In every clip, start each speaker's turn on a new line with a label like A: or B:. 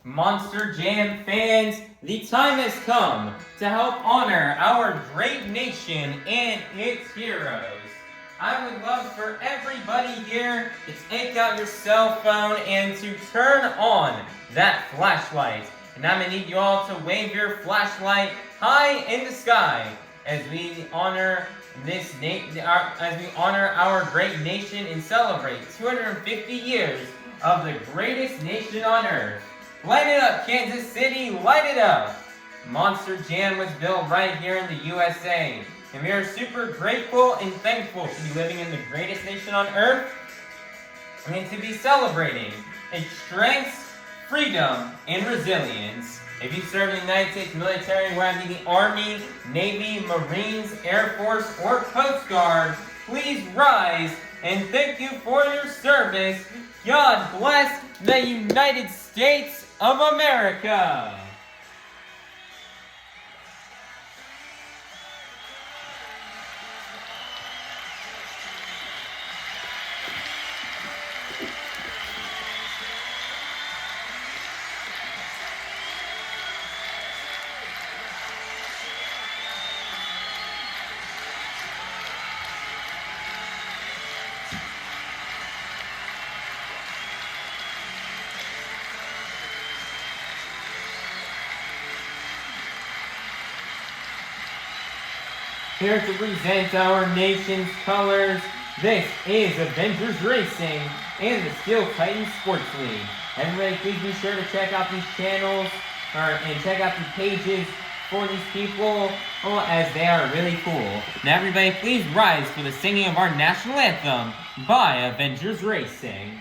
A: Monster Jam fans, the time has come to help honor our great nation and its heroes. I would love for everybody here to take out your cell phone and to turn on that flashlight. And I'm going to need you all to wave your flashlight high in the sky as we honor our great nation and celebrate 250 years of the greatest nation on earth. Light it up, Kansas City, light it up! Monster Jam was built right here in the USA, and we are super grateful and thankful to be living in the greatest nation on earth and to be celebrating its strengths, freedom, and resilience. If you serve in the United States military, whether it be the Army, Navy, Marines, Air Force, or Coast Guard, please rise and thank you for your service. God bless the United States of America. Here to present our nation's colors, this is Avengers Racing and the Steel Titan Sports League. Everybody, please be sure to check out these channels and check out the pages for these people as they are really cool. Now everybody, please rise for the singing of our national anthem by Avengers Racing.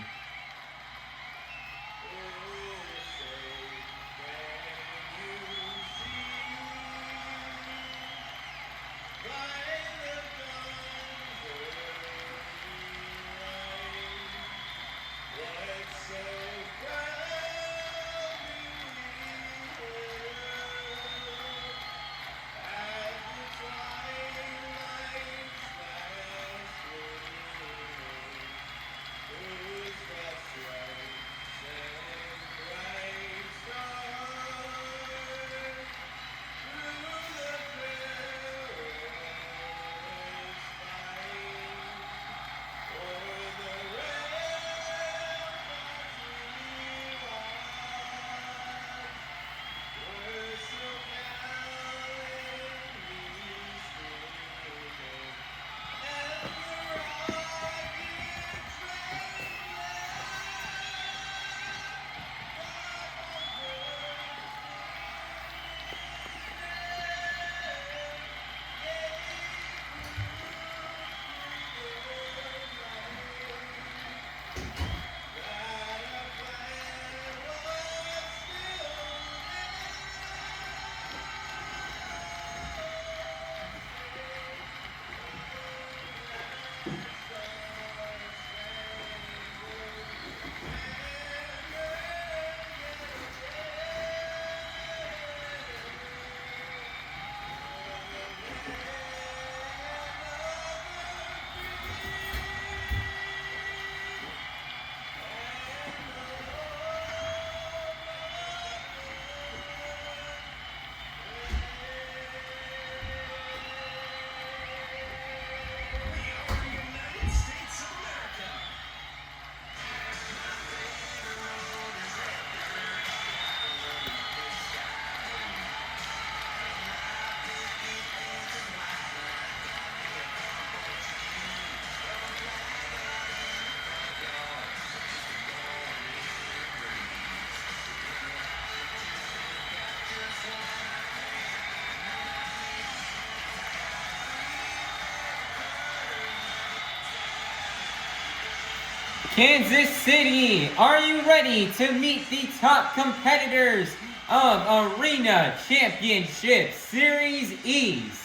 A: Kansas City, are you ready to meet the top competitors of Arena Championship Series East?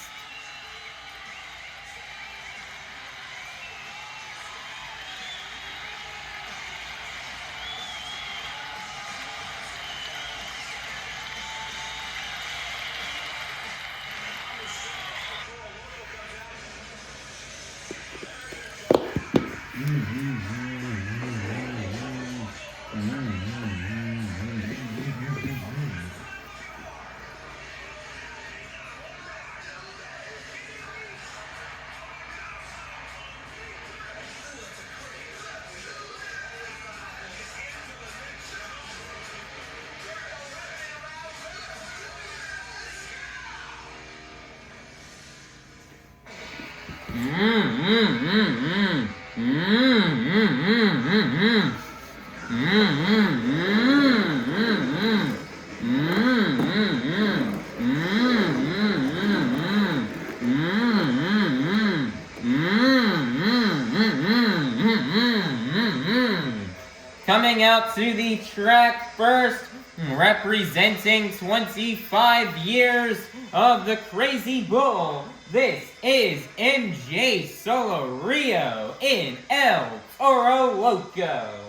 A: Coming out to the track first, representing 25 years of the Crazy Bull, this is MJ Solorio in El Toro Loco.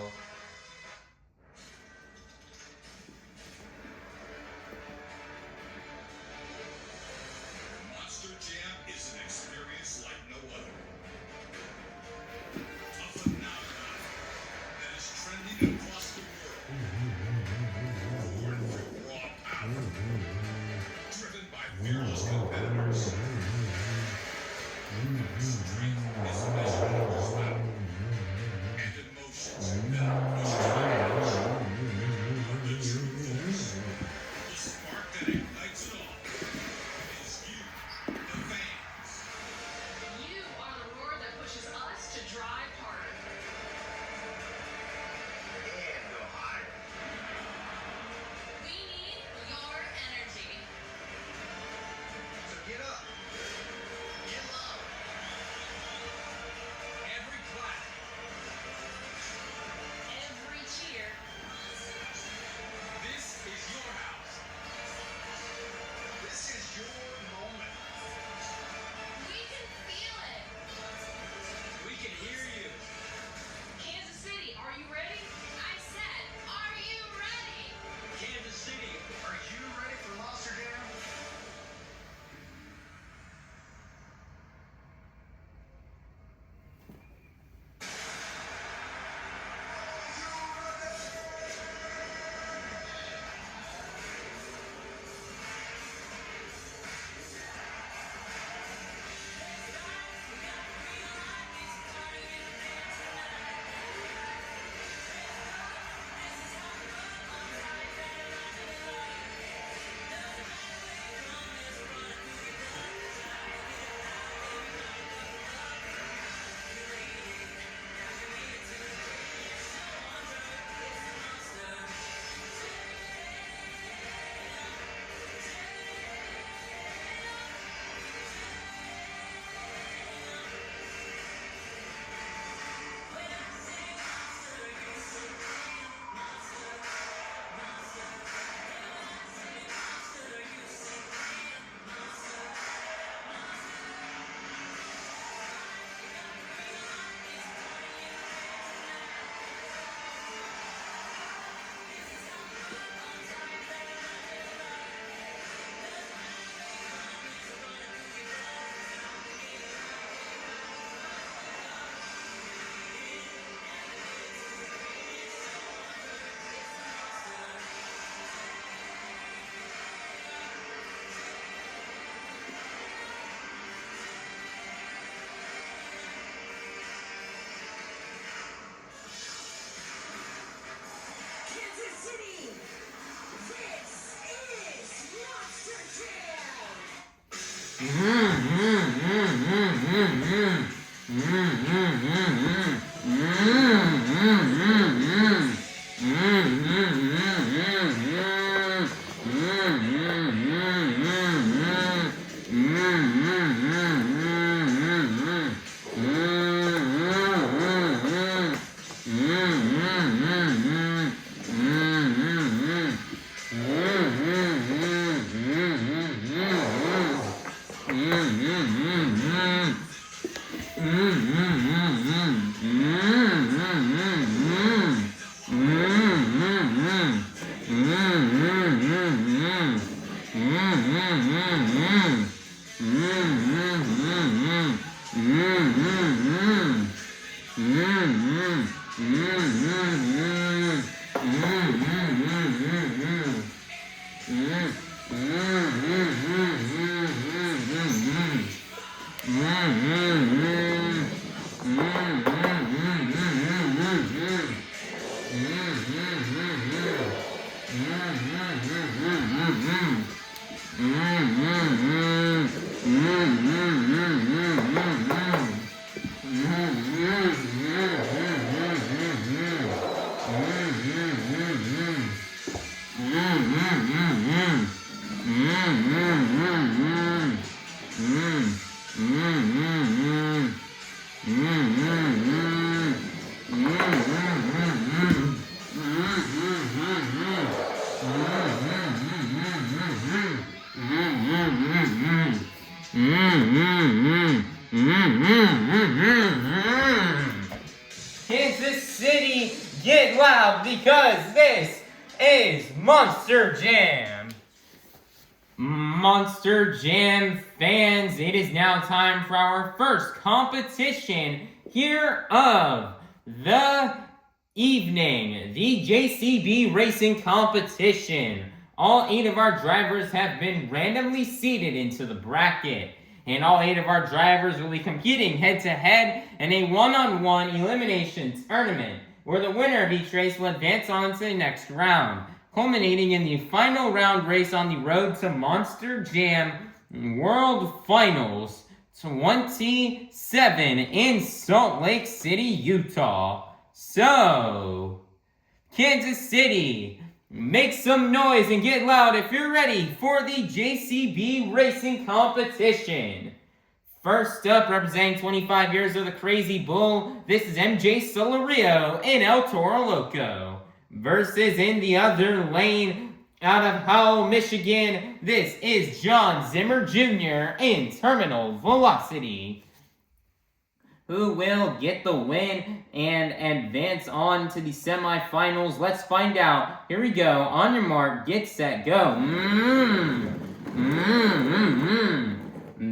A: Kansas City, get loud because this is Monster Jam. Monster Jam fans, it is now time for our first competition here of the evening, the JCB Racing Competition. All 8 of our drivers have been randomly seated into the bracket, and all 8 of our drivers will be competing head-to-head in a one-on-one elimination tournament, where the winner of each race will advance on to the next round, culminating in the final round race on the road to Monster Jam World Finals 27 in Salt Lake City, Utah. So, Kansas City, make some noise and get loud if you're ready for the JCB Racing Competition. First up, representing 25 years of the Crazy Bull, this is MJ Solorio in El Toro Loco. Versus in the other lane, out of Howell, Michigan, this is Jon Zimmer Jr. in Terminal Velocity. Who will get the win and advance on to the semifinals? Let's find out. Here we go. On your mark, get set, go.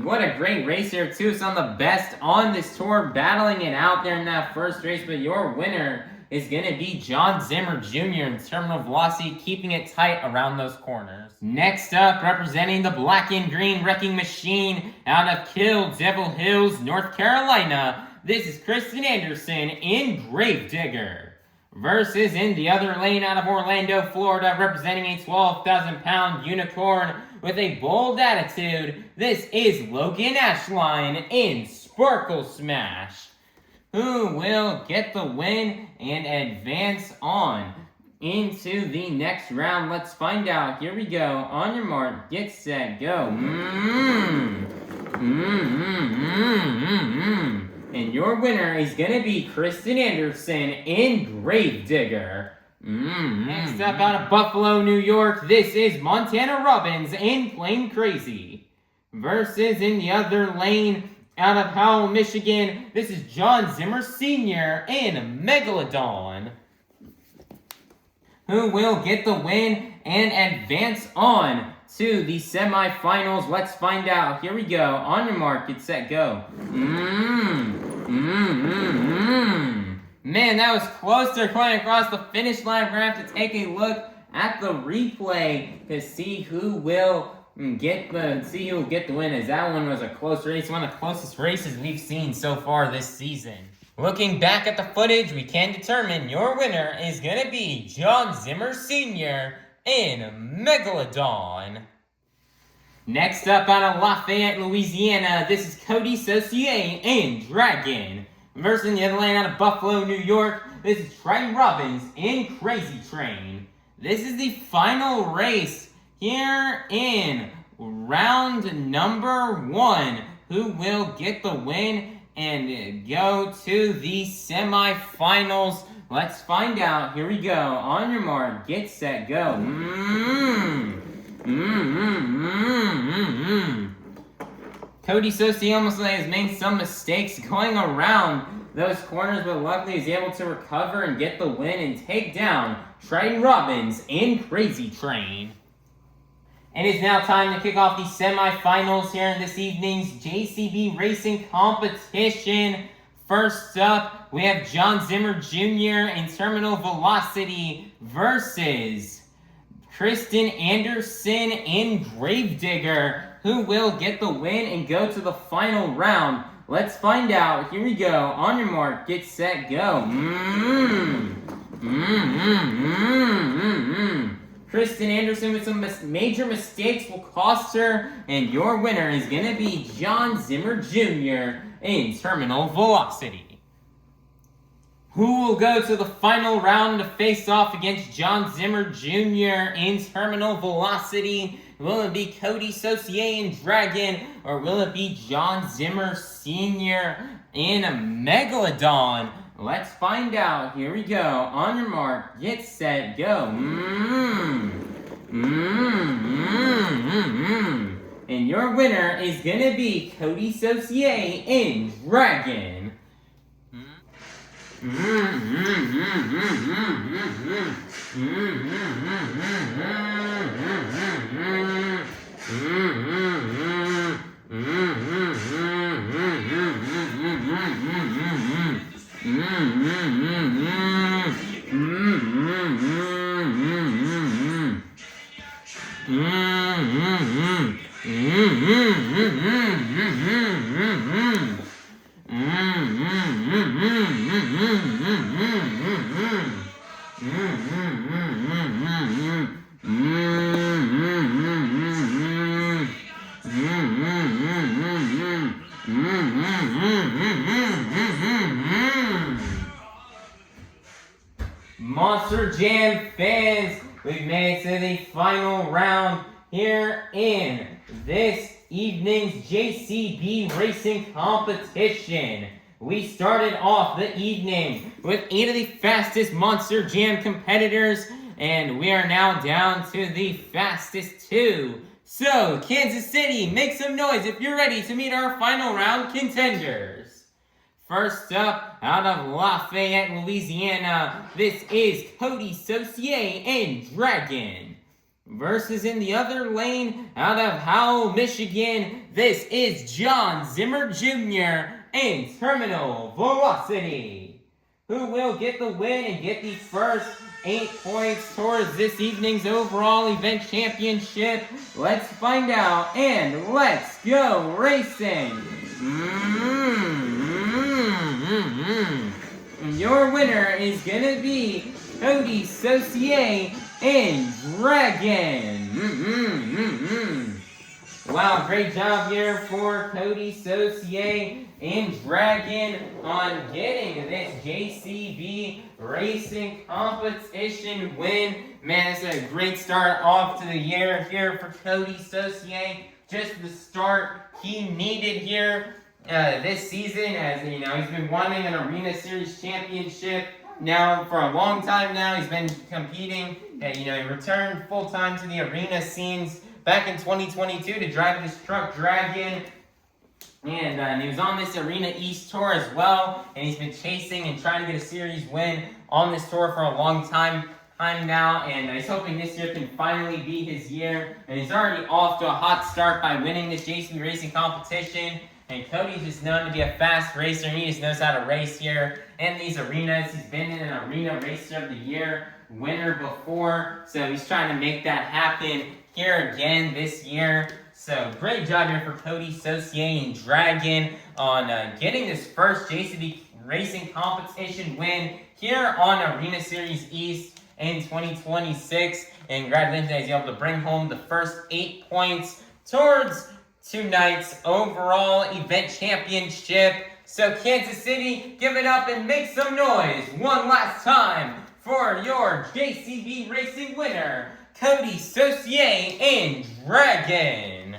A: What a great race here, too. Some of the best on this tour battling it out there in that first race, but your winner is going to be Jon Zimmer Jr. in Terminal Velocity, keeping it tight around those corners. Next up, representing the Black and Green Wrecking Machine out of Kill Devil Hills, North Carolina, this is Krysten Anderson in Gravedigger. Versus in the other lane out of Orlando, Florida, representing a 12,000-pound unicorn with a bold attitude, this is Loghan Ashline in Sparkle Smash. Who will get the win and advance on into the next round? Let's find out. Here we go. On your mark, get set, go. And your winner is going to be Krysten Anderson in Gravedigger. Next up, out of Buffalo, New York, this is Montana Robbins in Plain Crazy. Versus in the other lane, out of Howell, Michigan, this is Jon Zimmer Sr. in Megalodon. Who will get the win and advance on to the semifinals? Let's find out. Here we go. On your mark, get set, go. Man, that was close to going across the finish line. We're going to have to take a look at the replay to see who will get the win, as that one was a close race, one of the closest races we've seen so far this season. Looking back at the footage, we can determine your winner is going to be Jon Zimmer Sr. in Megalodon. Next up, out of Lafayette, Louisiana, this is Coty Saucier in Dragon. Versus in the other lane, out of Buffalo, New York, this is Triton Robbins in Krazy Train. This is the final race here in round number 1. Who will get the win and go to the semifinals? Let's find out. Here we go. On your mark, get set, go. Coty Saucier almost has made some mistakes going around those corners, but luckily he's able to recover and get the win and take down Triton Robbins in Krazy Train. It is now time to kick off the semifinals here in this evening's JCB Racing Competition. First up, we have Jon Zimmer Jr. in Terminal Velocity versus Krysten Anderson in Gravedigger. Who will get the win and go to the final round? Let's find out. Here we go. On your mark, get set, go. Krysten Anderson with some major mistakes will cost her, and your winner is going to be Jon Zimmer Jr. in Terminal Velocity. Who will go to the final round to face off against Jon Zimmer Jr. in Terminal Velocity? Will it be Coty Saucier in Dragon, or will it be Jon Zimmer Sr. in Megalodon? Let's find out. Here we go. On your mark, get set, go. And And your winner is gonna be Coty Saucier in Dragon. Monster Jam fans, we've made it to the final round here in this evening's JCB racing competition. We started off the evening with 8 of the fastest Monster Jam competitors, and we are now down to the fastest 2. So, Kansas City, make some noise if you're ready to meet our final round contenders. First up, out of Lafayette, Louisiana, this is Coty Saucier in Dragon. Versus in the other lane, out of Howell, Michigan, this is Jon Zimmer Jr. in Terminal Velocity. Who will get the win and get the first 8 points towards this evening's overall event championship? Let's find out, and let's go racing! Your winner is gonna be Coty Saucier in Dragon. Wow, great job here for Coty Saucier in Dragon on getting this JCB racing competition win. Man, it's a great start off to the year here for Coty Saucier. Just the start he needed here this season, as you know, he's been wanting an Arena Series championship now for a long time now. He's been competing, he returned full-time to the arena scenes back in 2022 to drive this truck Dragon. And he was on this Arena East tour as well, and he's been chasing and trying to get a series win on this tour for a long time now, and he's hoping this year can finally be his year. And he's already off to a hot start by winning this JCB racing competition. And Coty's just known to be a fast racer. He just knows how to race here in these arenas. He's been in an Arena Racer of the Year winner before, so he's trying to make that happen here again this year. So great job here for Coty Saucier in Dragon on getting this first JCB racing competition win here on Arena Series East in 2026. And congratulations, he's able to bring home the first 8 points towards tonight's overall event championship. So Kansas City, give it up and make some noise one last time for your JCB racing winner, Coty Saucier in Dragon.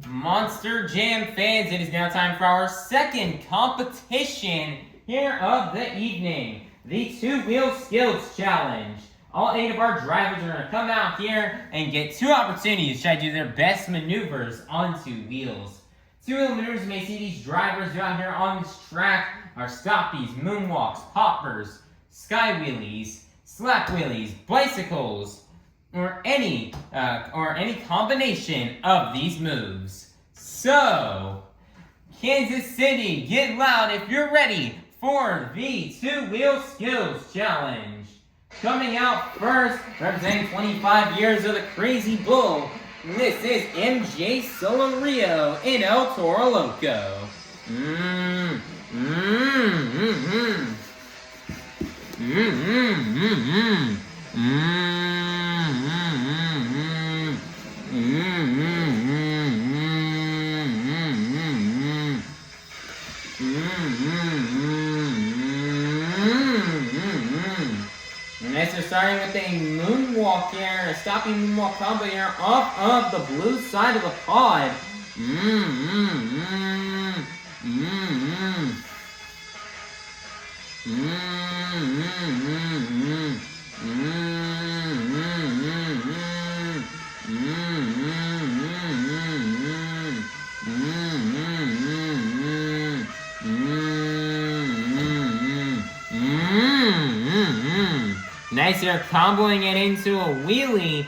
A: Monster Jam fans, it is now time for our second competition here of the evening, the Two-Wheel Skills Challenge. All 8 of our drivers are going to come out here and get 2 opportunities to try to do their best maneuvers on 2 wheels. 2-wheel maneuvers you may see these drivers do out here on this track are stoppies, moonwalks, poppers, sky wheelies, slap wheelies, bicycles, or any combination of these moves. So, Kansas City, get loud if you're ready for the Two-Wheel Skills Challenge. Coming out first, representing 25 years of the Crazy Bull, this is MJ Solorio in El Toro Loco. Next, we're starting with a moonwalk here, a stopping moonwalk combo here off of the blue side of the pod. Nice there, comboing it into a wheelie.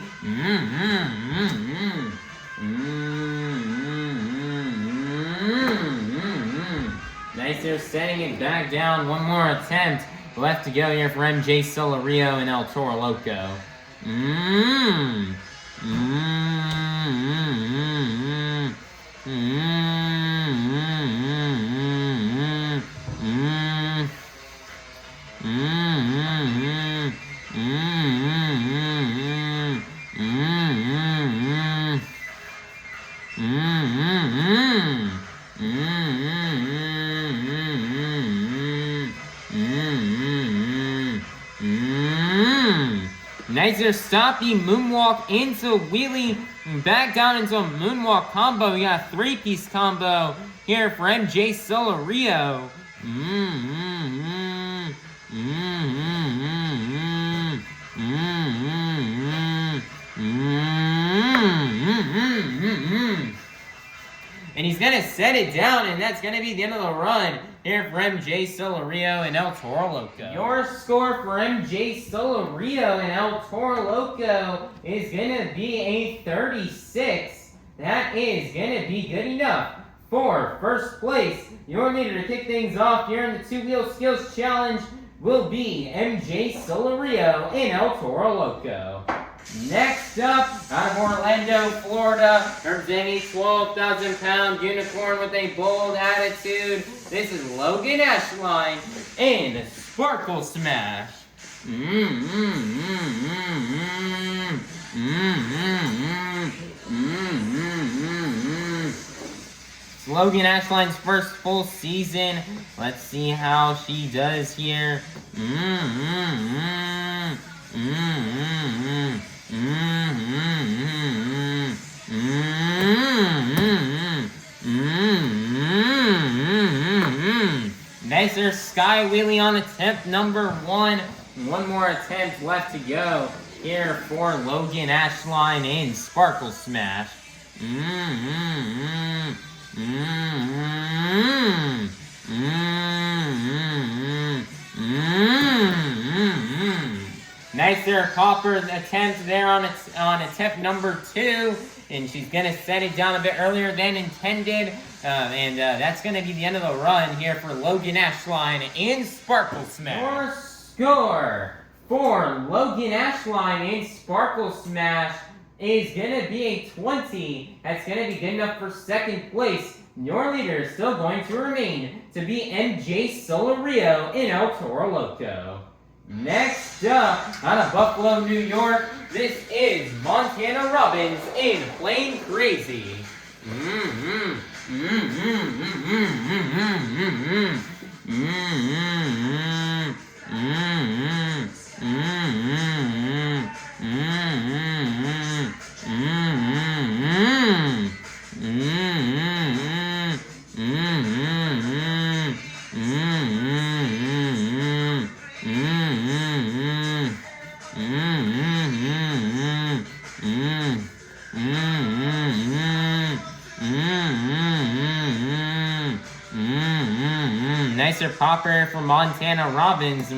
A: Nice there, setting it back down. One more attempt left to go here for MJ Solorio and El Toro Loco. Nice there, stop the moonwalk into wheelie, back down into a moonwalk combo. We got a three-piece combo here for MJ Solorio. And he's gonna set it down, and that's gonna be the end of the run here for MJ Solorio and El Toro Loco. Your score for MJ Solorio and El Toro Loco is gonna be a 36. That is gonna be good enough for first place. Your leader to kick things off here in the two-wheel skills challenge will be MJ Solorio and El Toro Loco. Next up, out of Orlando, Florida, representing 12,000-pound unicorn with a bold attitude, this is Loghan Ashline in Sparkle Smash. It's Loghan Ashline's first full season. Let's see how she does here. Nicer sky wheelie on attempt number 1. One more attempt left to go here for Loghan Ashline in Sparkle Smash. Nice there, Copper attempt there on attempt number 2, and she's gonna set it down a bit earlier than intended, and that's gonna be the end of the run here for Loghan Ashline in Sparkle Smash. Your score for Loghan Ashline in Sparkle Smash is gonna be a 20. That's gonna be good enough for second place. Your leader is still going to remain to be MJ Solorio in El Toro Loco. Next up, out of Buffalo, New York, this is Montana Robbins in Plain Krazy. Nicer popper for Montana Robbins.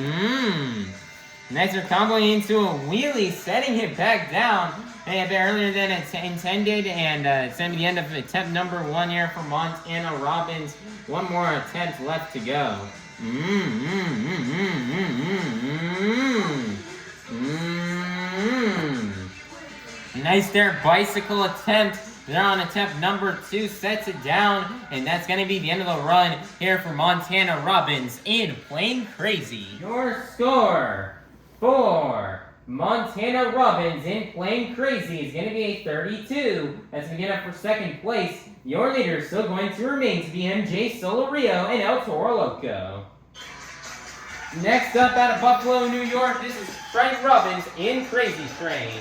A: Nicer comboing into a wheelie, setting it back down a bit earlier than intended, and it's going to be the end of attempt number 1 here for Montana Robbins. One more attempt left to go. Nice there, bicycle attempt. They're on attempt number 2, sets it down, and that's going to be the end of the run here for Montana Robbins in Plain Krazy. Your score for Montana Robbins in Plain Krazy is going to be a 32. That's going to get up for second place. Your leader is still going to remain to be MJ Solorio and El Toro Loco. Next up out of Buffalo, New York, this is Frank Robbins in Crazy Train.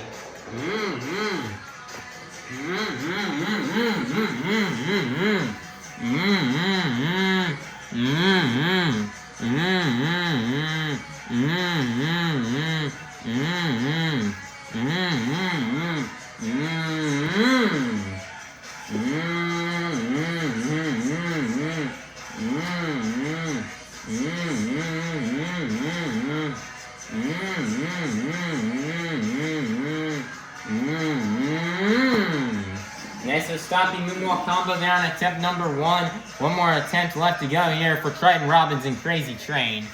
A: Nicer stopping moonwalk combo there on attempt number 1. One more attempt left to go here for Triton, Robbins, and Krazy Train.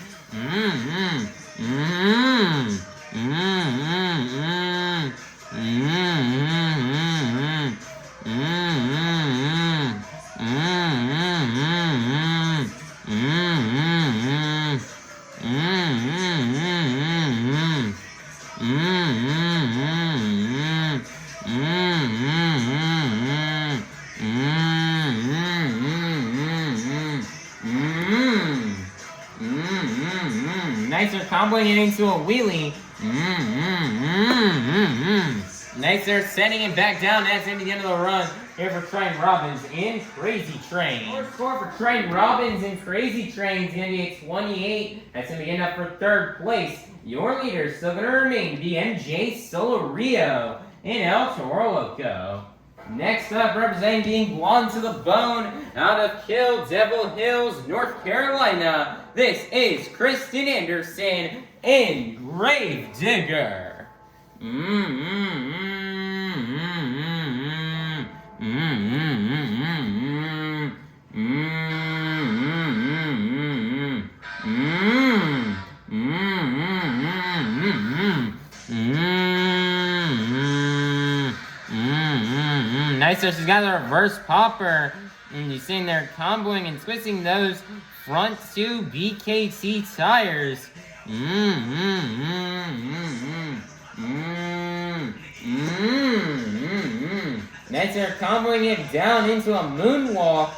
A: Nicer comboing it into a wheelie. Nicer setting it back down. That's into the end of the run here for Triton, Robbins, and Krazy Train. Our score for Triton, Robbins, and Krazy Train is going to be a 28. That's going to be getting up for 3rd place. Your leader is still going to remain the MJ Solorio and El Toro Loco. Next up, representing being blonde to the bone out of Kill Devil Hills, North Carolina, this is Krysten Anderson and Grave Digger. Nicer, she's got a reverse popper, and you're sitting there comboing and twisting those front 2 BKT tires. Nicer comboing it down into a moonwalk.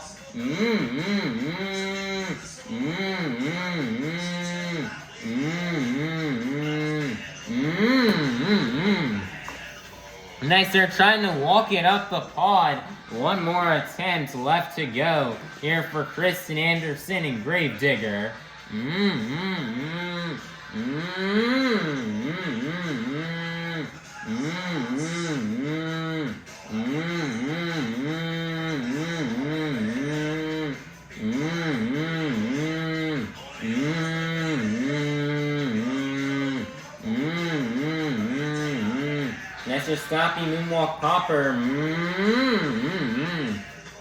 A: Nicer trying to walk it up the pod. One more attempt left to go here for Krysten Anderson and Grave Digger. Nicer stopping moonwalk popper.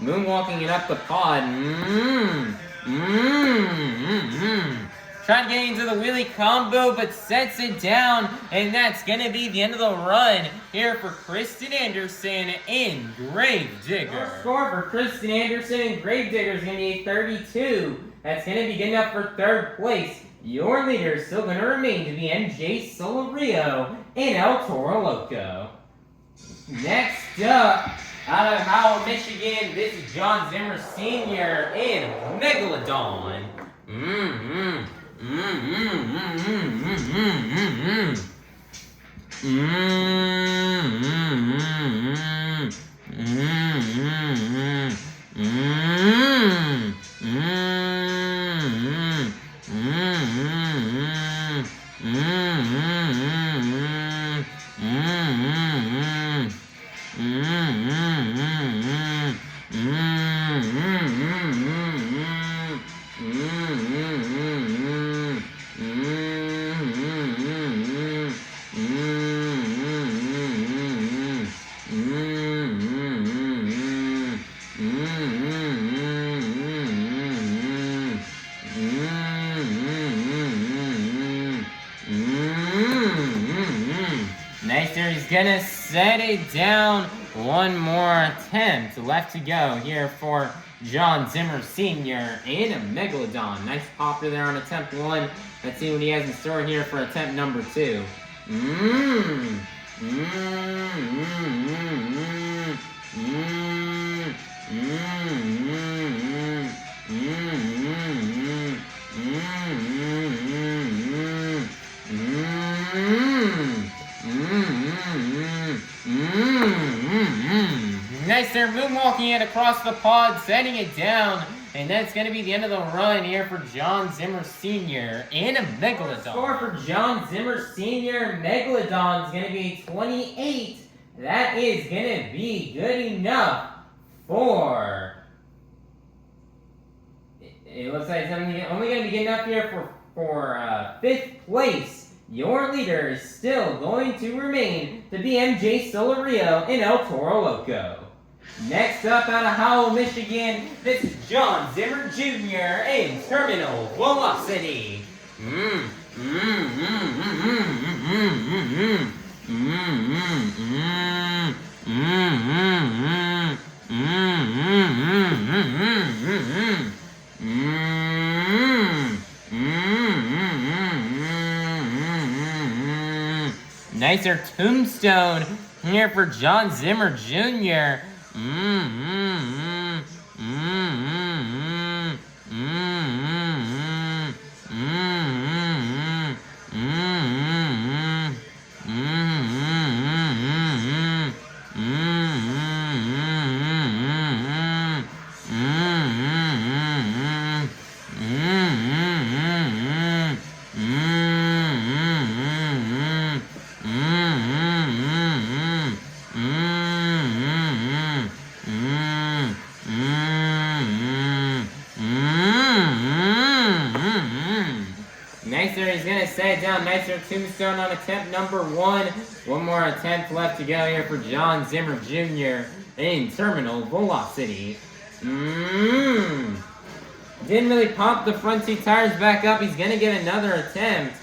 A: Moonwalking it up the pod. Trying to get into the wheelie combo, but sets it down, and that's gonna be the end of the run here for Krysten Anderson and Grave Digger. Our score for Krysten Anderson and Grave Digger is gonna be a 32. That's gonna be getting up for 3rd place. Your leader is still gonna remain to be MJ Solorio and El Toro Loco. Next up, out of Howell, Michigan, this is Jon Zimmer Sr. and Megalodon. He's gonna set it down. One more attempt left to go here for Jon Zimmer Sr. and a Megalodon. Nice popper there on attempt 1. Let's see what he has in store here for attempt number 2. Nice there, moonwalking it across the pod, setting it down, and that's going to be the end of the run here for Jon Zimmer Sr. and a Megalodon. Score for Jon Zimmer Sr. Megalodon is going to be 28. That is going to be good enough for... It looks like it's only going to be good enough here for 5th place. Your leader is still going to remain to be MJ Solorio and El Toro Loco. Next up out of Howell, Michigan, this is Jon Zimmer Jr. in Terminal Velocity. Nicer tombstone here for Jon Zimmer Jr. Nicer, he's gonna set it down. Nicer tombstone on attempt number 1. One more attempt left to go here for Jon Zimmer Jr. in Terminal Velocity. Didn't really pump the front 2 tires back up. He's gonna get another attempt.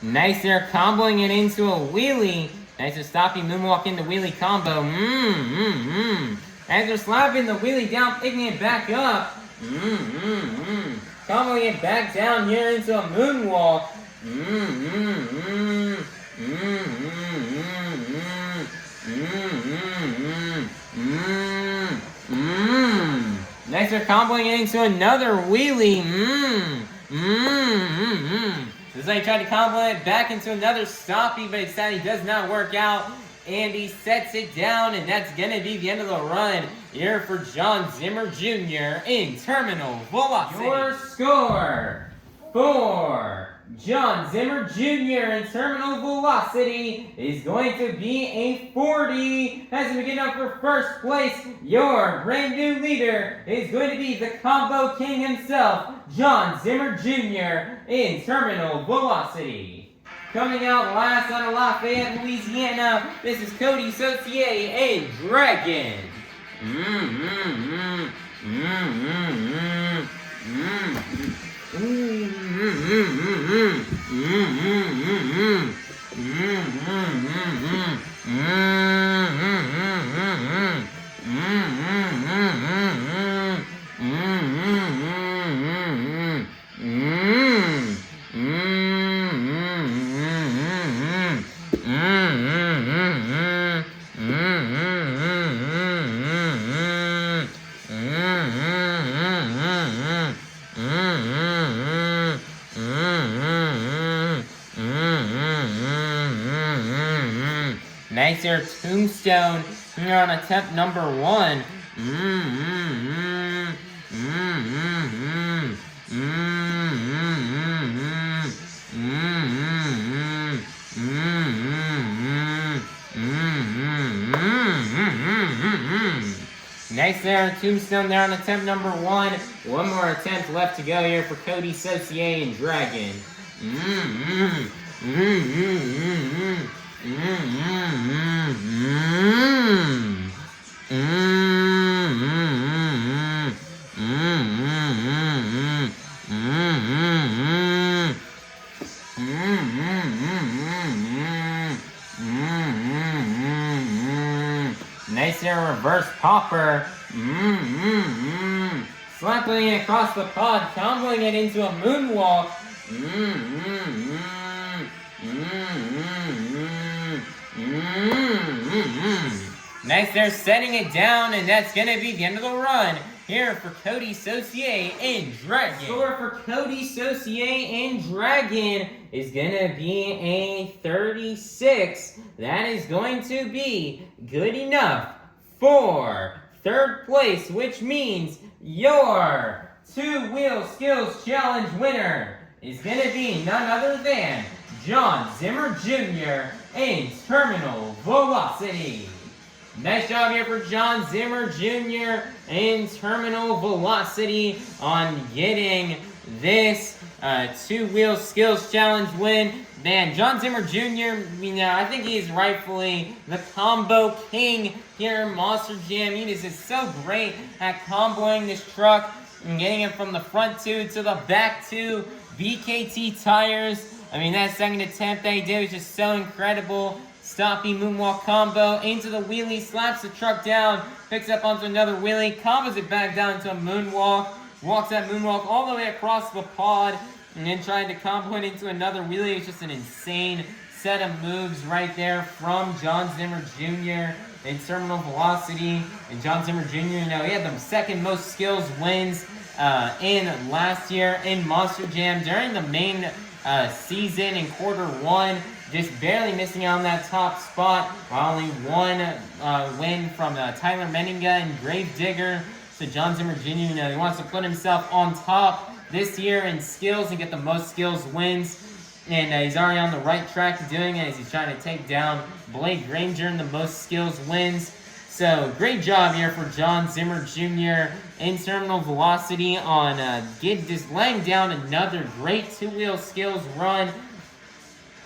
A: Nicer comboing it into a wheelie. Nicer stopping moonwalk into wheelie combo. As they're slapping the wheelie down, picking it back up. Comboing it back down here into a moonwalk. Nicer comboing it into another wheelie. This is like he tried to combo it back into another stoppie, but it sadly does not work out. And he sets it down, and that's going to be the end of the run here for Jon Zimmer Jr. in Terminal Velocity. Your score for Jon Zimmer Jr. in Terminal Velocity is going to be a 40. As we get up for first place, your brand new leader is going to be the Combo King himself, Jon Zimmer Jr. in Terminal Velocity. Coming out last out of Lafayette, Louisiana, this is Coty, Saucier, and Dragon. Nicer tombstone here on attempt number 1. Nice there, tombstone there on attempt number 1. One more attempt left to go here for Coty, Saucier, and Dragon. Nice there, reverse popper. Slapping it across the pod, comboing it into a moonwalk. Nice there, setting it down, and that's going to be the end of the run here for Coty, Saucier, and Dragon. Score for Coty, Saucier, and Dragon is going to be a 36. That is going to be good enough for third place, which means your two-wheel skills challenge winner is going to be none other than Jon Zimmer Jr. in Terminal Velocity. Nice job here for Jon Zimmer Jr. in Terminal Velocity on getting this two-wheel skills challenge win. Man, Jon Zimmer Jr., I think he's rightfully the combo king here in Monster Jam. He is just so great at comboing this truck and getting it from the front two to the back two. BKT tires. I mean, that second attempt that he did was just so incredible. Stoppy moonwalk combo into the wheelie, slaps the truck down, picks up onto another wheelie, combos it back down into a moonwalk, walks that moonwalk all the way across the pod, and then trying to combo it into another wheelie. It's just an insane set of moves right there from Jon Zimmer Jr. in Terminal Velocity. And Jon Zimmer Jr., he had the second most skills wins in last year in Monster Jam during the main season in quarter one. Just barely missing out on that top spot, while only one win from Tyler Menninga and Gravedigger. So Jon Zimmer Jr., he wants to put himself on top this year in skills and get the most skills wins. And he's already on the right track to doing it as he's trying to take down Blake Granger in the most skills wins. So great job here for Jon Zimmer Jr. in Terminal Velocity on just laying down another great two-wheel skills run,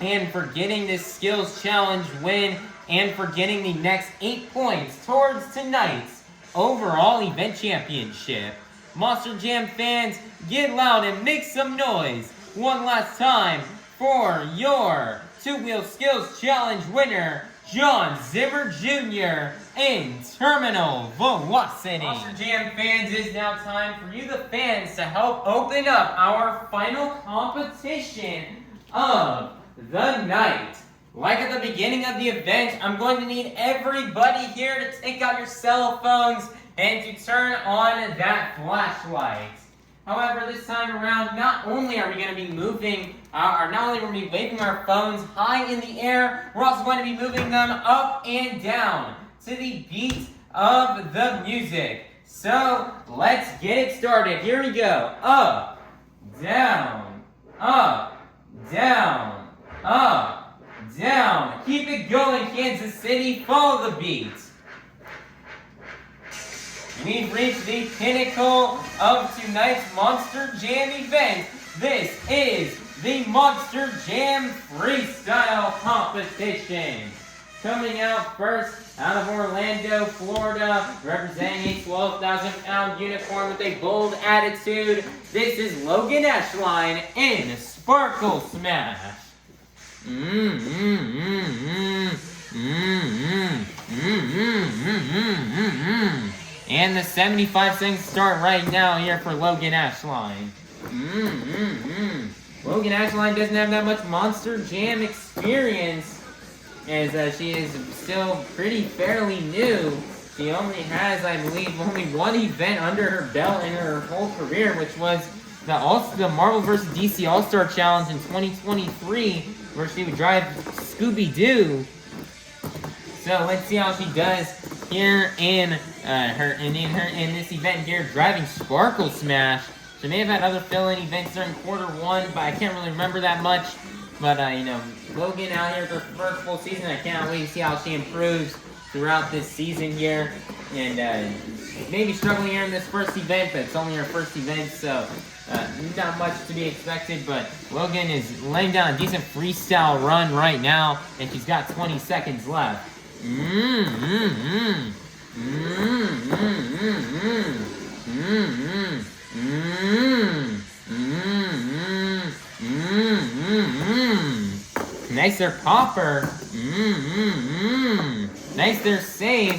A: and for getting this skills challenge win, and for getting the next 8 points towards tonight's overall event championship. Monster Jam fans, get loud and make some noise one last time for your two-wheel skills challenge winner, Jon Zimmer Jr. in Terminal Velocity. Monster Jam fans, it is now time for you, the fans, to help open up our final competition of the night. Like at the beginning of the event, I'm going to need everybody here to take out your cell phones and to turn on that flashlight. However, this time around, not only are we going to be moving, not only are we waving our phones high in the air, we're also going to be moving them up and down to the beat of the music. So, let's get it started. Here we go. Up, down, up, down, up, down. Keep it going, Kansas City. Follow the beat. We've reached the pinnacle of tonight's Monster Jam event. This is the Monster Jam Freestyle Competition. Coming out first, out of Orlando, Florida, representing a 12,000-pound unicorn with a bold attitude, this is Loghan Ashline in Sparkle Smash. And the 75-second start right now here for Loghan Ashline. Loghan Ashline doesn't have that much Monster Jam experience, as she is still fairly new. She only has, I believe, only one event under her belt in her whole career, which was the Marvel vs. DC All-Star Challenge in 2023, where she would drive Scooby-Doo. So let's see how she does here in this event here, driving Sparkle Smash. She may have had other fill-in events during quarter one, but I can't really remember that much. But Loghan out here for her first full season. I can't wait to see how she improves throughout this season here. And maybe struggling here in this first event, but it's only her first event, so not much to be expected. But Loghan is laying down a decent freestyle run right now, and she's got 20 seconds left. Nice there, popper. Nice there, save.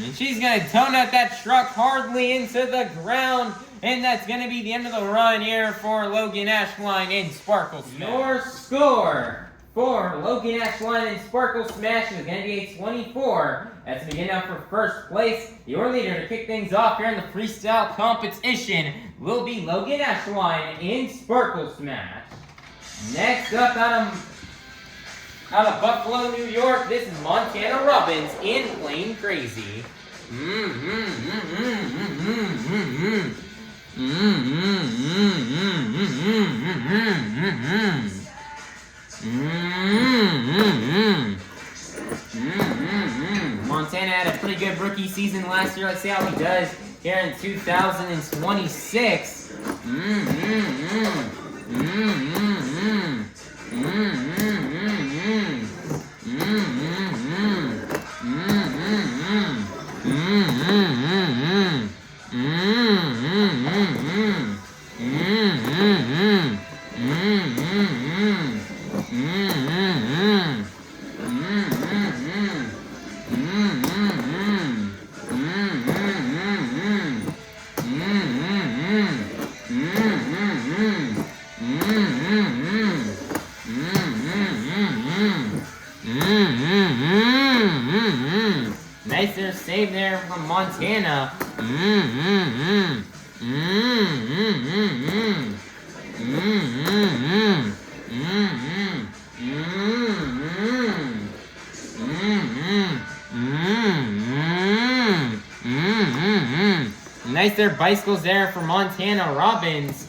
A: And she's gonna tone out that truck hardly into the ground. And that's going to be the end of the run here for Loghan Ashline in Sparkle Smash. Your score for Loghan Ashline in Sparkle Smash is going to be a 24. That's the beginning up for first place. Your leader to kick things off here in the freestyle competition will be Loghan Ashline in Sparkle Smash. Next up out of Out of Buffalo, New York, this is Montana Robbins in Plain Krazy. Montana had a pretty good rookie season last year. Let's see how he does here in 2026. Nice there, save there from Montana. Nice there, bicycles there for Montana Robbins.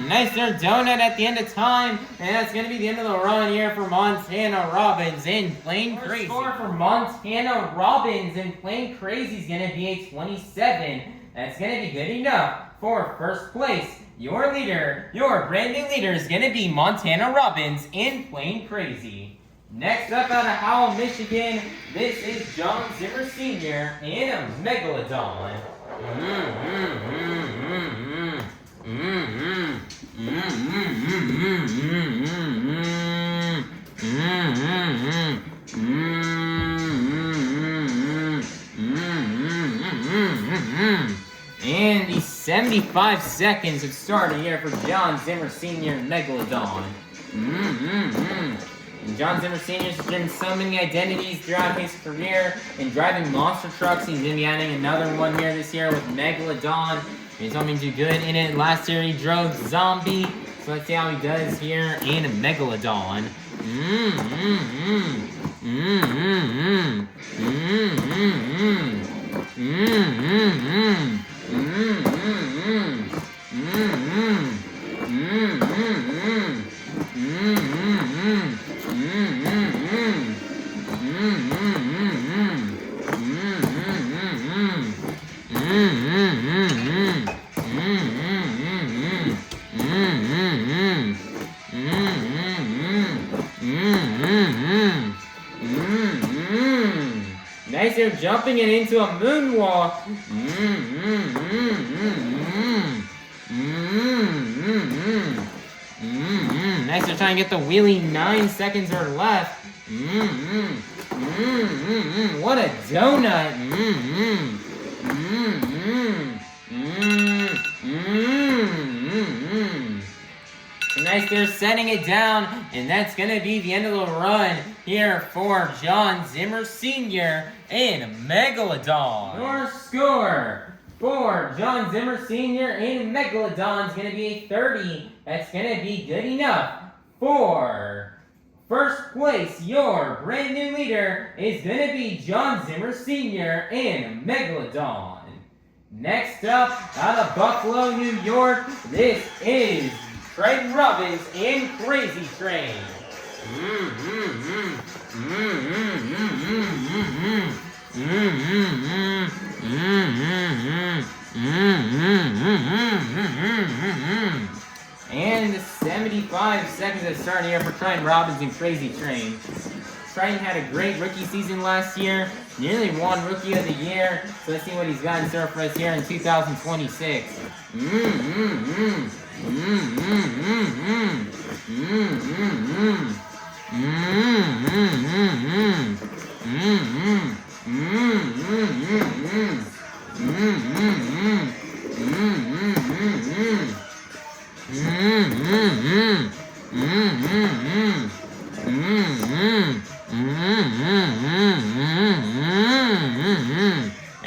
A: Nice there, donut at the end of time, and that's going to be the end of the run here for Montana Robbins in Plain Krazy. Score for Montana Robbins in Plain Krazy is going to be a 27. That's going to be good enough for first place. Your leader, your brand new leader is going to be Montana Robbins in Plain Krazy. Next up out of Howell, Michigan, this is Jon Zimmer Sr. in a Megalodon. And the 75 seconds have started here for Jon Zimmer Sr. Megalodon. And Jon Zimmer Sr. has driven so many identities throughout his career in driving monster trucks. He's going to be adding another one here this year with Megalodon. He's hoping to do good in it. Last year he drove Zombie. So let's see how he does here in Megalodon. Nice, they're jumping it into a moonwalk. Nice, they're trying to get the wheelie. 9 seconds are left. What a donut. Nice, they're setting it down, and that's going to be the end of the run here for Jon Zimmer Sr. in Megalodon. Your score for Jon Zimmer Sr. in Megalodon is going to be a 30. That's going to be good enough for first place. Your brand new leader is going to be Jon Zimmer Sr. in Megalodon. Next up, out of Buffalo, New York, this is Triton Robbins in Krazy Train. And 75 seconds of start here for Triton Robbins in Krazy Train. Triton had a great rookie season last year, nearly won Rookie of the Year. So let's see what he's got in store for us here in 2026.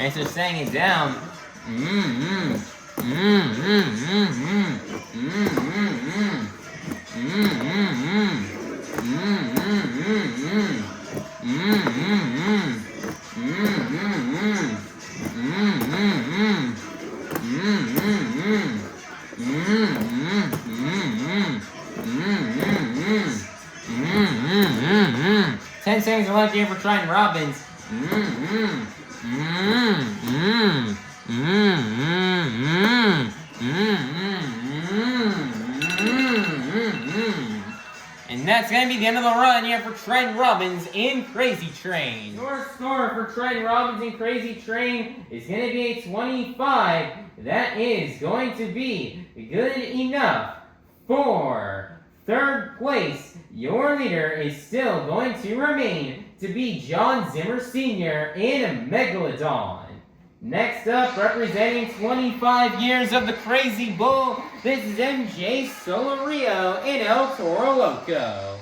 A: And so setting it down. Ten seconds left here for Triton Robbins. And that's going to be the end of the run here for Triton Robbins and Krazy Train. Your score for Triton Robbins and Krazy Train is going to be a 25. That is going to be good enough for third place. Your leader is still going to remain to be Jon Zimmer SR in Megalodon. Next up, representing 25 years of the Crazy Bull, this is MJ Solorio in El Toro Loco.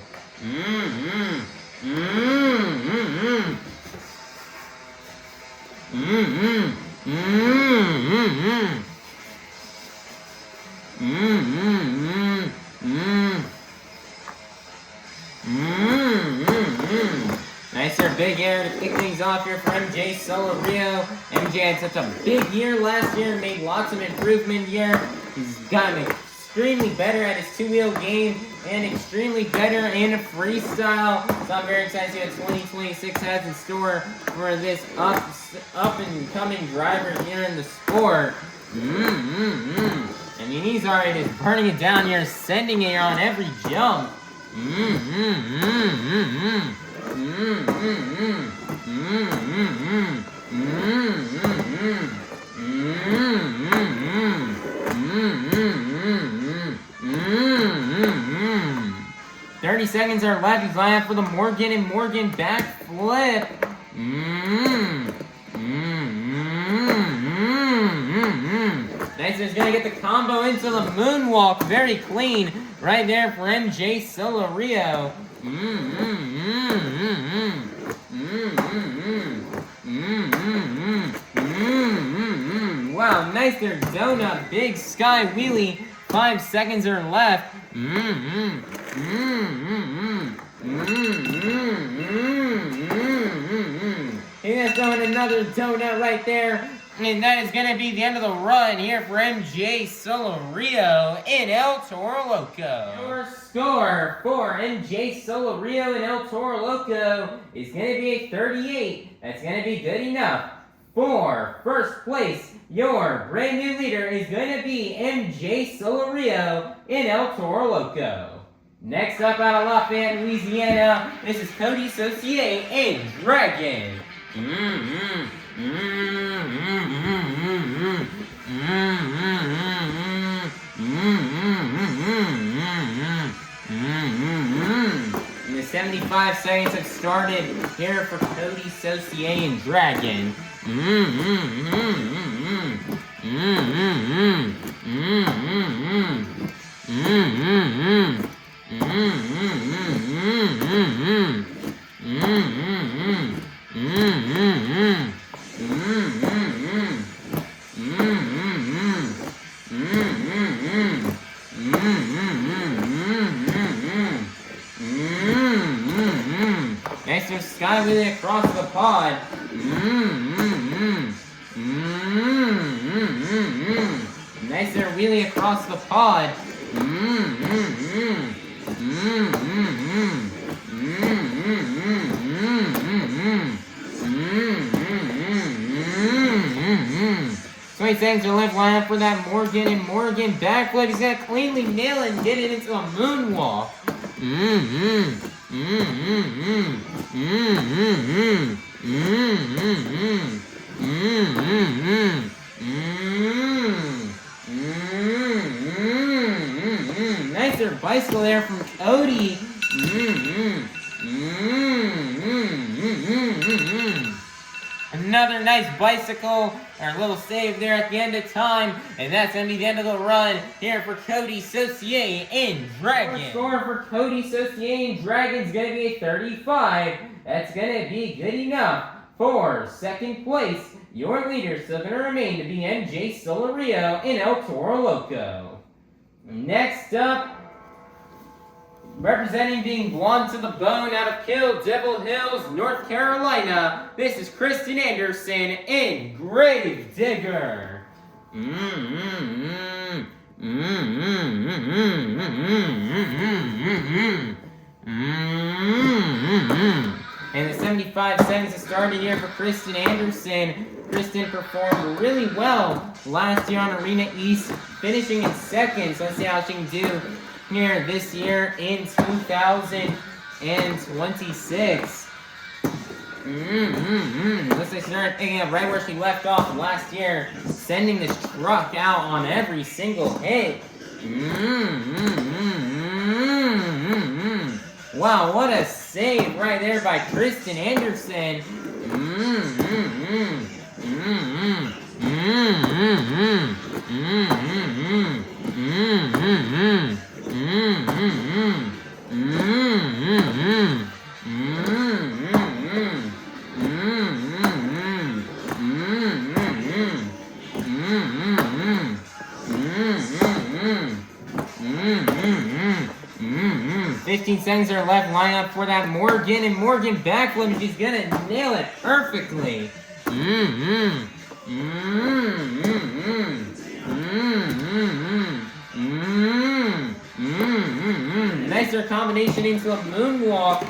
A: Nicer big air to kick things off here for MJ Solorio. MJ had such a big year last year, made lots of improvement here. He's gotten extremely better at his two-wheel game and extremely better in freestyle. So I'm very excited to see what 2026 has in store for this up-and-coming driver here in the sport. I mean, he's already just burning it down here, sending it on every jump. Thirty seconds are left. He's lining up for the Morgan and Morgan backflip. Nice, he's gonna get the combo into the moonwalk. Very clean right there for MJ Solorio. Wow, nice there, donut, big sky wheelie. 5 seconds are left. He's gonna throw in another donut right there. And that is going to be the end of the run here for MJ Solorio in El Toro Loco. Your score for MJ Solorio in El Toro Loco is going to be a 38. That's going to be good enough for first place. Your brand new leader is going to be MJ Solorio in El Toro Loco. Next up out of Lafayette, Louisiana, this is Coty, Saucier, and Dragon. And the 75 seconds have started here for Coty, Saucier, and Dragon. Nice to sky wheelie across the pod. Nice there wheelie across the pod. Sweet seconds are left, line up for that Morgan and Morgan backflip. He's gonna cleanly nail it and get it into a moonwalk. Nicer bicycle there from Coty. Another nice bicycle, our little save there at the end of time, and that's going to be the end of the run here for Coty, Saucier, and Dragon. Our score for Coty, Saucier, and Dragon is going to be a 35. That's going to be good enough for second place. Your leader still going to remain to be MJ Solorio and El Toro Loco. Next up, representing being blonde to the bone out of Kill Devil Hills, North Carolina, this is Krysten Anderson in Grave Digger. And the 75 seconds to start the year for Krysten Anderson. Krysten performed really well last year on Arena East, finishing in second. So let's see how she can do here this year in 2026. Looks like she's picking up right where she left off last year, sending this truck out on every single hit. Wow, what a save right there by Krysten Anderson. Mm-hmm. 15 seconds are left. Line up for that Morgan, and Morgan backflip, and she's gonna nail it perfectly. Nice there combination into a moonwalk.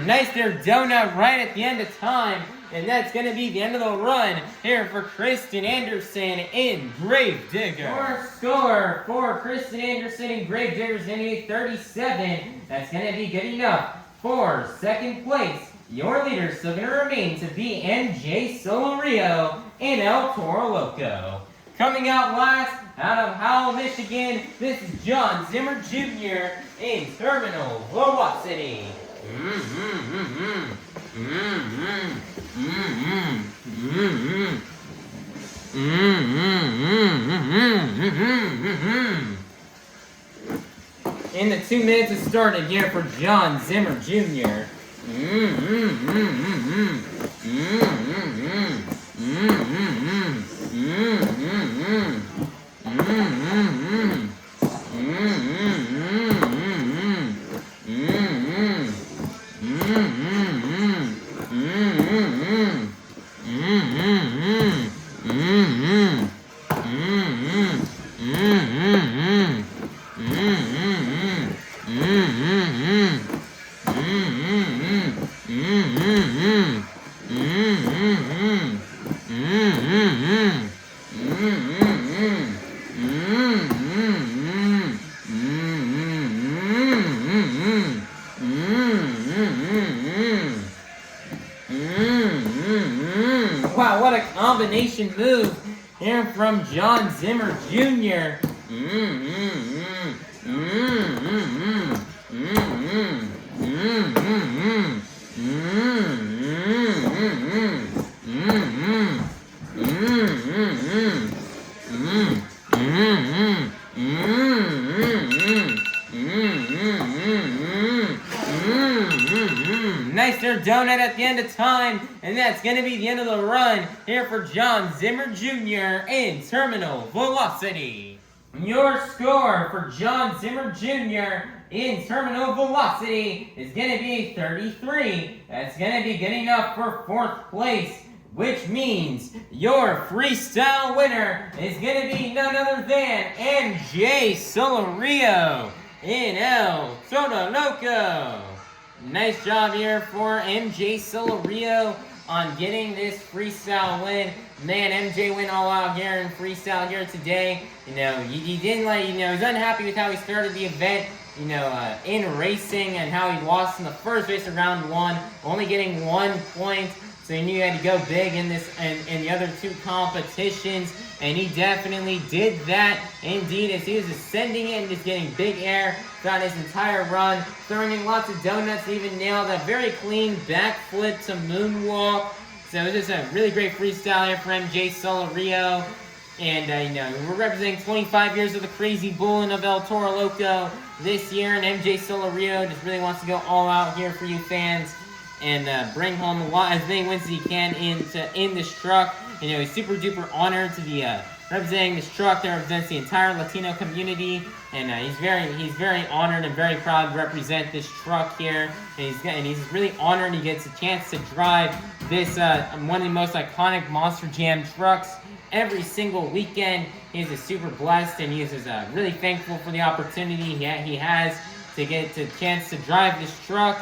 A: Nice there donut right at the end of time. And that's going to be the end of the run here for Krysten Anderson in Grave Digger. Your score for Krysten Anderson in Grave Digger is going to be 37. That's going to be good enough for second place. Your leader is still going to remain to be MJ Solorio and El Toro Loco. Coming out last, out of Howell, Michigan, this is Jon Zimmer Jr. in Terminal Velocity. And the 2 minutes has started here for Jon Zimmer Jr. Wow, what a combination move here from Jon Zimmer Jr. Nice there donut at the end of time, and that's going to be the end of the run here for Jon Zimmer Jr. in Terminal Velocity. Your score for Jon Zimmer Jr. in Terminal Velocity is going to be 33. That's going to be good enough for fourth place, which means your freestyle winner is going to be none other than MJ Solorio in El Toro Loco. Nice job here for MJ Solorio on getting this freestyle win. Man, MJ went all out here in freestyle here today. He didn't he's unhappy with how he started the event, in racing, and how he lost in the first race of round 1, only getting 1 point. So he knew he had to go big in this and in the other 2 competitions, and he definitely did that. Indeed, as he was ascending it and just getting big air throughout his entire run, throwing in lots of donuts, even nailed a very clean backflip to moonwalk. So it was just a really great freestyle here for MJ Solorio. And, we're representing 25 years of the Crazy Bullin' of El Toro Loco this year, and MJ Solorio just really wants to go all out here for you fans. and bring home as many wins as he can in this truck. You know, he's super duper honored to be representing this truck that represents the entire Latino community, and he's very honored and very proud to represent this truck here. And he's really honored he gets a chance to drive this one of the most iconic Monster Jam trucks every single weekend. He's super blessed, and he is really thankful for the opportunity he has to get the chance to drive this truck.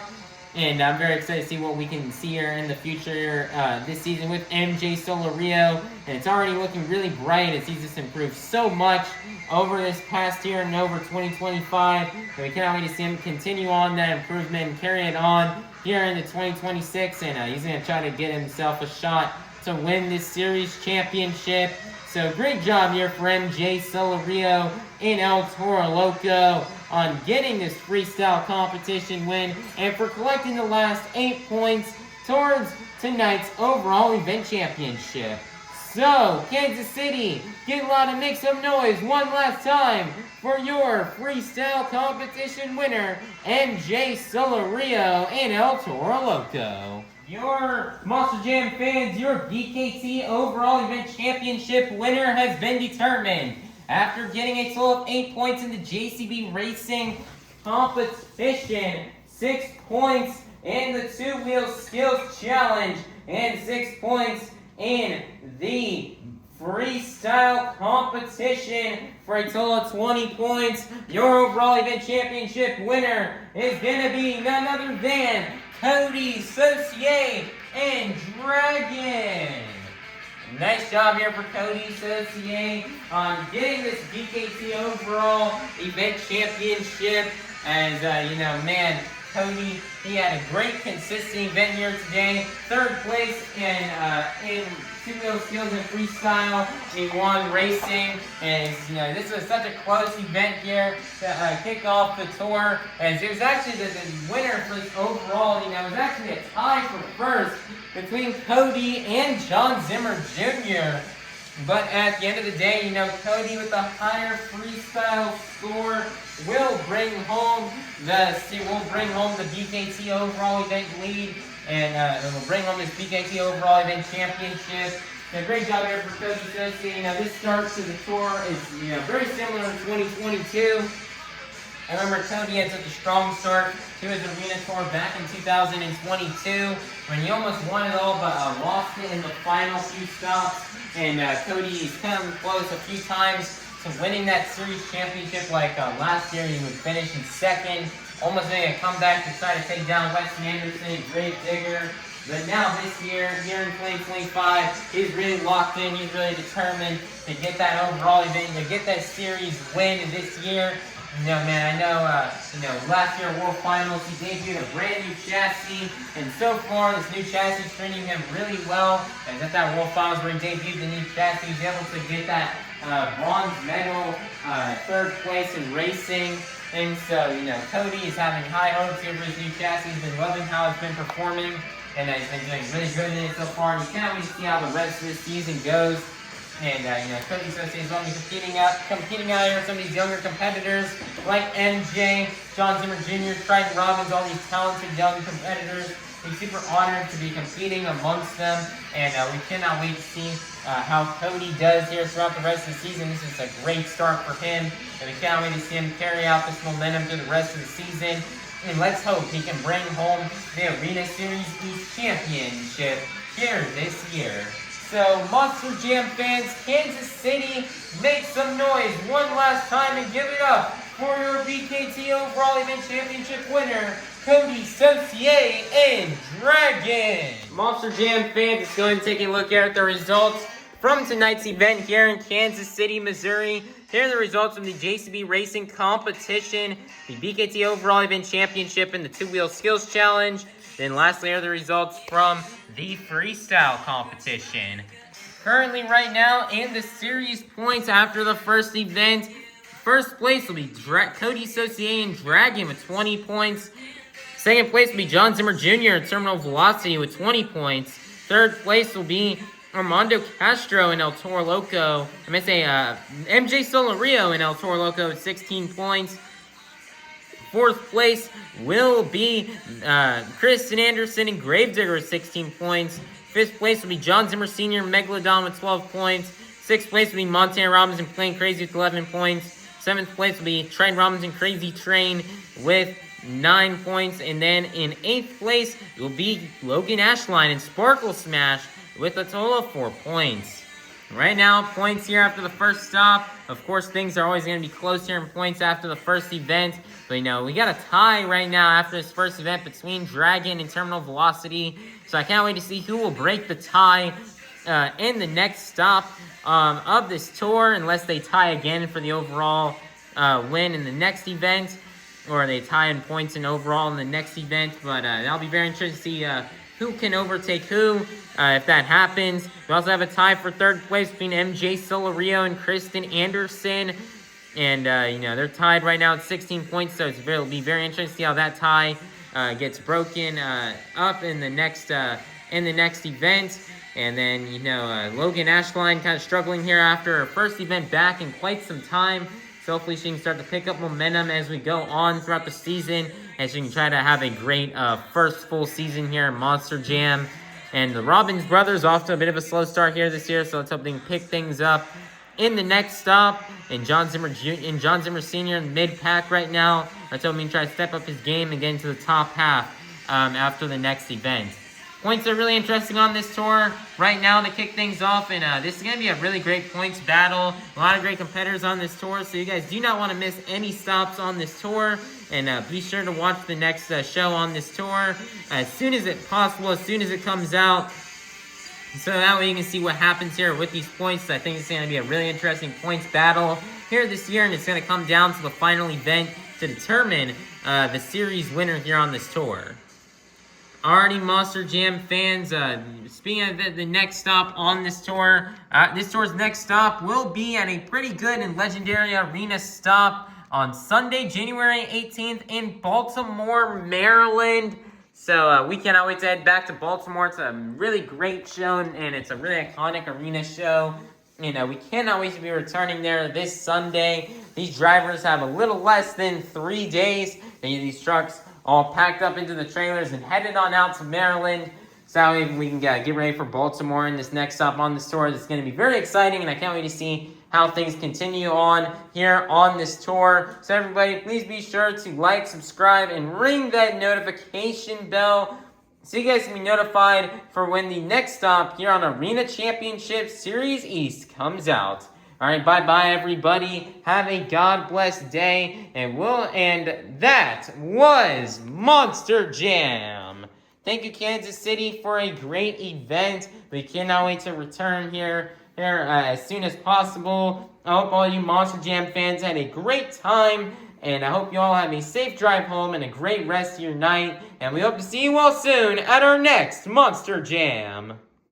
A: And I'm very excited to see what we can see here in the future this season with MJ Solorio. And it's already looking really bright as he's just improved so much over this past year and over 2025. And we cannot wait to see him continue on that improvement and carry it on here into 2026. And he's going to try to get himself a shot to win this series championship. So great job here for MJ Solorio in El Toro Loco on getting this freestyle competition win and for collecting the last 8 points towards tonight's overall event championship. So, Kansas City, get loud and make some noise one last time for your freestyle competition winner, MJ Solorio in El Toro Loco. Your Monster Jam fans, your BKT overall event championship winner has been determined. After getting a total of 8 points in the JCB Racing competition, 6 points in the two-wheel skills challenge, and 6 points in the freestyle competition for a total of 20 points. Your overall event championship winner is going to be none other than Coty, Saucier, and Dragon. Nice job here for Coty, Saucier on getting this BKT overall event championship. As you know, man, Coty, he had a great consistent event here today. 3rd place in two-wheel skills and freestyle. He won racing, and you know, this was such a close event here to kick off the tour. As it was actually the winner for this overall, you know, it was actually a tie for first between Coty and Jon Zimmer Jr. But at the end of the day, you know, Coty with the higher freestyle score will bring home the BKT overall event lead, and will bring home this BKT overall event championship. So great job here for Coty Saucier. You know, this start to the tour is, you know, very similar to 2022. I remember Coty had such a strong start to his arena tour back in 2022 when he almost won it all, but lost it in the final few stops. And Coty's come close a few times to winning that series championship. Like last year, he would finish in 2nd, almost making a comeback to try to take down Weston Anderson, Grave Digger. But now this year, here in 2025, he's really locked in. He's really determined to get that overall event, to get that series win this year. You know, man, I know, last year World Finals, he debuted a brand new chassis, and so far this new chassis is treating him really well. And at that World Finals where he debuted the new chassis, he's able to get that bronze medal, 3rd place in racing. And so, you know, Coty is having high hopes here for his new chassis. He's been loving how it's been performing, and he's been doing really good in it so far. And you can't wait to see how the rest of this season goes. And, you know, Coty Saucier is only competing out here with some of these younger competitors like MJ, Jon Zimmer Jr., Triton, Robbins, all these talented young competitors. He's super honored to be competing amongst them, and we cannot wait to see how Coty does here throughout the rest of the season. This is a great start for him, and we cannot wait to see him carry out this momentum through the rest of the season. And let's hope he can bring home the Arena Series East Championship here this year. So, Monster Jam fans, Kansas City, make some noise one last time and give it up for your BKT overall event championship winner, Coty Saucier and Dragon. Monster Jam fans, let's go ahead and take a look at the results from tonight's event here in Kansas City, Missouri. Here are the results from the JCB Racing competition, the BKT overall event championship, and the two-wheel skills challenge. Then lastly are the results from the freestyle competition. Currently right now in the series points after the first event, first place will be Coty Saucier and Dragon with 20 points. Second place will be Jon Zimmer Jr. and Terminal Velocity with 20 points. Third place will be Armando Castro in El Toro Loco. MJ Solorio in El Toro Loco with 16 points. 4th place will be Krysten Anderson and Gravedigger with 16 points. 5th place will be Jon Zimmer Sr. Megalodon with 12 points. 6th place will be Montana Robbins and Plain Krazy with 11 points. 7th place will be Triton Robbins and Krazy Train with 9 points. And then in 8th place will be Logan Ashline and Sparkle Smash with a total of 4 points. Right now, points here after the first stop. Of course, things are always going to be close here in points after the first event. But, you know, we got a tie right now after this first event between Dragon and Terminal Velocity. So I can't wait to see who will break the tie in the next stop of this tour, unless they tie again for the overall win in the next event, or they tie in points and overall in the next event. But that'll be very interesting to see who can overtake who if that happens. We also have a tie for 3rd place between MJ Solorio and Krysten Anderson. And, you know, they're tied right now at 16 points, so it'll be very interesting to see how that tie gets broken up in the next event. And then, you know, Logan Ashline kind of struggling here after her first event back in quite some time. So hopefully she can start to pick up momentum as we go on throughout the season, and she can try to have a great first full season here in Monster Jam. And the Robbins brothers off to a bit of a slow start here this year, so let's hope they can pick things up in the next stop. And Jon Zimmer Sr. in mid-pack right now. Let's hope he can try to step up his game and get into the top half after the next event. Points are really interesting on this tour right now to kick things off, and this is going to be a really great points battle. A lot of great competitors on this tour, so you guys do not want to miss any stops on this tour. And be sure to watch the next show on this tour as soon as it's possible, as soon as it comes out. So that way you can see what happens here with these points. I think it's going to be a really interesting points battle here this year, and it's going to come down to the final event to determine the series winner here on this tour. Alrighty, Monster Jam fans, speaking of the next stop on this tour, this tour's next stop will be at a pretty good and legendary arena stop on Sunday, January 18th in Baltimore, Maryland. So we cannot wait to head back to Baltimore. It's a really great show, and it's a really iconic arena show. And we cannot wait to be returning there this Sunday. These drivers have a little less than 3 days. They get these trucks all packed up into the trailers and headed on out to Maryland. So we can get ready for Baltimore in this next stop on this tour. It's going to be very exciting, and I can't wait to see how things continue on here on this tour. So everybody, please be sure to like, subscribe, and ring that notification bell so you guys can be notified for when the next stop here on Arena Championship Series East comes out. All right, bye-bye, everybody. Have a God-blessed day, and that was Monster Jam. Thank you, Kansas City, for a great event. We cannot wait to return here as soon as possible. I hope all you Monster Jam fans had a great time, and I hope you all have a safe drive home and a great rest of your night. And we hope to see you all soon at our next Monster Jam.